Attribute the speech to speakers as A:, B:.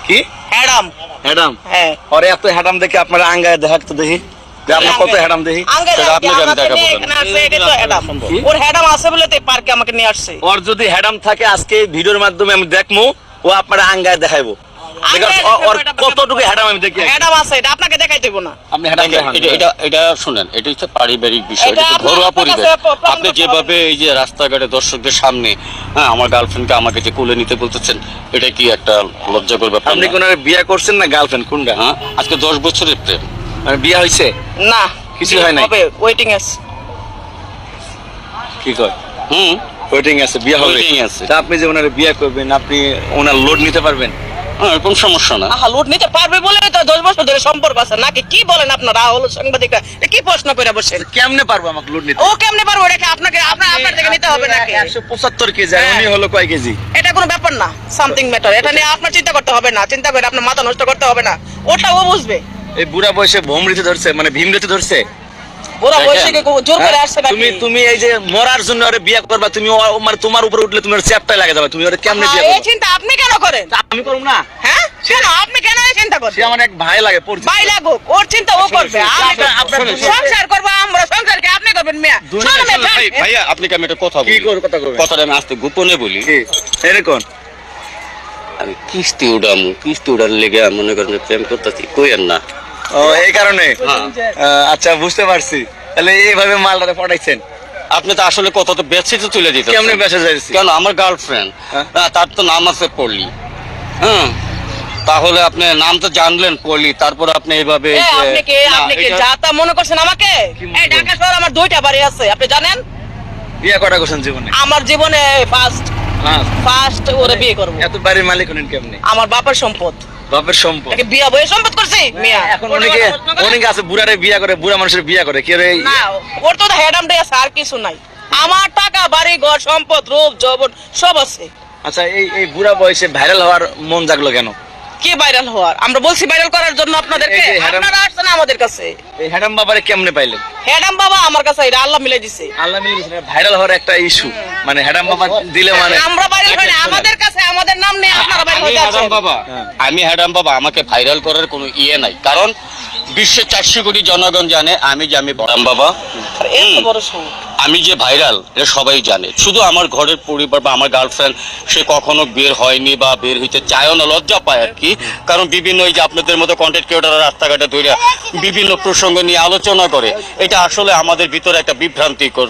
A: কি
B: হ্যাডাম
A: হ্যাডাম?
B: হ্যাঁ
A: ওরে এত হ্যাডাম দেখে আপনার আঙ্গায় দেখাতে দেখি যে আপনার কত হ্যাডাম দেখি।
C: আপনাকে আমি দেখাবো
B: ওর হ্যাডাম আছে বলে তো পার্কে আমাকে নিয়ে আসছে।
A: ওর যদি হ্যাডাম থাকে আজকে ভিডিওর মাধ্যমে আমি দেখবো, ও আপনার আঙ্গায় দেখাইবো ওর কতটুকু হ্যাডাম আমি দেখি।
B: হ্যাডাম আছে এটা আপনাকে দেখাই দেব না।
A: আপনি হ্যাডাম দেখান।
C: এটা শুনেন, এটা হচ্ছে পারিবারিক বিষয়, এটা ঘরোয়া পরিবেশ। আপনি যেভাবে এই যে রাস্তাঘাটে দর্শকদের সামনে হ্যাঁ আমার গার্লফ্রেন্ডকে আমাকে যে কোলে নিতে বলতেছেন, এটা কি একটা লজ্জাকর ব্যাপার?
A: আপনি কোন বিয়ে করছেন না গার্লফ্রেন্ড কোনটা?
C: হ্যাঁ আজকে 10 বছরের প্রেম।
A: মানে বিয়ে হয়েছে
B: না
A: কিছু হয় নাই?
B: হবে ওয়েটিং আছে।
A: কি কয়? ওয়েটিং আছে, বিয়ে হবে।
C: Waiting আছে।
A: তা আপনি যে ওনার বিয়ে করবেন, আপনি ওনার লোড নিতে পারবেন?
C: হ্যাঁ কোনো সমস্যা না।
B: আহা লোড নিতে পারবে বলে তো 10 বছর ধরে সম্পর্ক আছে নাকি? কি বলেন আপনারা হলো সাংবাদিকরা? এটা কি প্রশ্ন করে বসেন?
A: কেমনে পারবো আমাকে লোড নিতে?
B: ও কেমনে পারবো? এটা আপনাকে আপনার থেকে নিতে হবে নাকি?
A: 175 কেজি আর উনি হলো কয় কেজি?
B: এটা কোনো ব্যাপার না, সামথিং ম্যাটার। এটা নিয়ে আপনার চিন্তা করতে হবে না, চিন্তা করে আপনার মাথা নষ্ট করতে হবে না, ওটা ও বুঝবে।
A: এই বুড়া বয়সে ভমরিতে ধরছে, মানে ভীমরিতে ধরছে।
B: ওরা বয়সে কি জোর করে আসছে নাকি?
A: তুমি এই যে মরার জন্য ওরে বিয়ে করবা, তুমি মানে তোমার উপরে উঠলে তুমি ওর চ্যাপটায় লাগে যাবে, তুমি ওরে কেমনে বিয়ে
B: এই
A: করবা?
B: চিন্তা আপনি কেন করেন?
A: আমি করব না।
B: হ্যাঁ কেন আপনি কেন এই চিন্তা করেন?
A: সে আমার এক ভাই লাগে পরিচিত।
B: ভাই লাগুক, ওর চিন্তা ও করবে।
A: আপনার
B: সংসার করবো আমরা, সংসারকে আপনি করবেন মিয়া।
C: ভাইয়া আপনি কি আমি একটা কথা
A: কি
C: বলি?
A: কথা কইবেন?
C: কথাটা আমি আস্তে গোপনে বলি।
A: কি এরকম?
C: আমি কিস্তি উড়ার লেগে মনে করেন যে প্রেম করতেছি, কইেন না।
A: ও এই কারণে?
C: হ্যাঁ।
A: আচ্ছা বুঝতে পারছি। তাহলে এইভাবে মালটারে পটাইছেন।
C: আপনি তো আসলে কথা তো বেছে তো তুলে দিতে
A: কেমনে বেঁচে যাইছি?
C: কেন আমার গার্লফ্রেন্ড
A: হ্যাঁ।
C: তার তো নাম আছে পলি। হ্যাঁ তাহলে আপনি নাম তো জানলেন পলি, তারপর আপনি এইভাবে
B: এ, আপনি কি যা তা মনে করছেন আমাকে? এই ঢাকা শহর আমার 2টা বাড়ি আছে, আপনি জানেন?
A: বিয়ে কটা করছেন জীবনে?
B: আমার জীবনে ফার্স্ট ওরে বিয়ে করব।
A: এত বাড়ির মালিক হলেন কেমনে?
B: আমার বাপের সম্পদ।
A: বাপের সম্পদ?
B: একে বিয়া বয়ে সম্পদ করছি মিয়া।
A: এখন অনেকে আছে বুড়ারে বিয়ে করে, বুড়া মানুষের বিয়ে করে। কি রে?
B: না ওর তো হেডাম ডে আছে, আর কিছু নাই। আমার টাকা বাড়ি ঘর সম্পদ রূপ যৌবন সব আছে।
A: আচ্ছা এই বুড়া বয়সে ভাইরাল হওয়ার মন জাগলো কেন?
B: কি ভাইরাল হওয়ার? আমরা বলছি ভাইরাল করার জন্য আপনাদেরকে,
A: এই যে হ্যাডাম-
B: আপনারা আসছেন আমাদের কাছে।
A: এই হ্যাডাম বাবারে কেমনে পাইলেন?
B: হেডাম বাবা আমার কাছে এটা আল্লাহ মিলাই দিছে।
A: আল্লাহ মিলে গেছে। ভাইরাল হওয়ার একটা ইস্যু, মানে হ্যাডাম বাবা দিলে মানে
B: আমরা ভাইরাল হয় না, আমাদের কাছে আমাদের নাম নিয়ে আপনারা ভাইরাল হয়ে যাচ্ছেন।
C: আমি হ্যাডাম বাবা, আমাকে ভাইরাল করার কোনো ইয়ে নাই, কারণ বিশ্বের 400 কোটি জনগণ জানে আমি হ্যাডাম বাবা।
B: আর এত বড় শোক।
C: আমি যে ভাইরাল এটা সবাই জানে, শুধু আমার ঘরের পরিবার বা আমার গার্লফ্রেন্ড সে কখনো বের হয়নি বা বের হইতে চায়ও না, লজ্জা পায় আর কি। কারণ বিভিন্ন এই যে আপনাদের মতো কন্টেন্ট ক্রিয়েটররা রাস্তাঘাটে ধরে বিভিন্ন প্রসঙ্গ নিয়ে আলোচনা করে, এটা আসলে আমাদের ভিতরে একটা বিভ্রান্তিকর।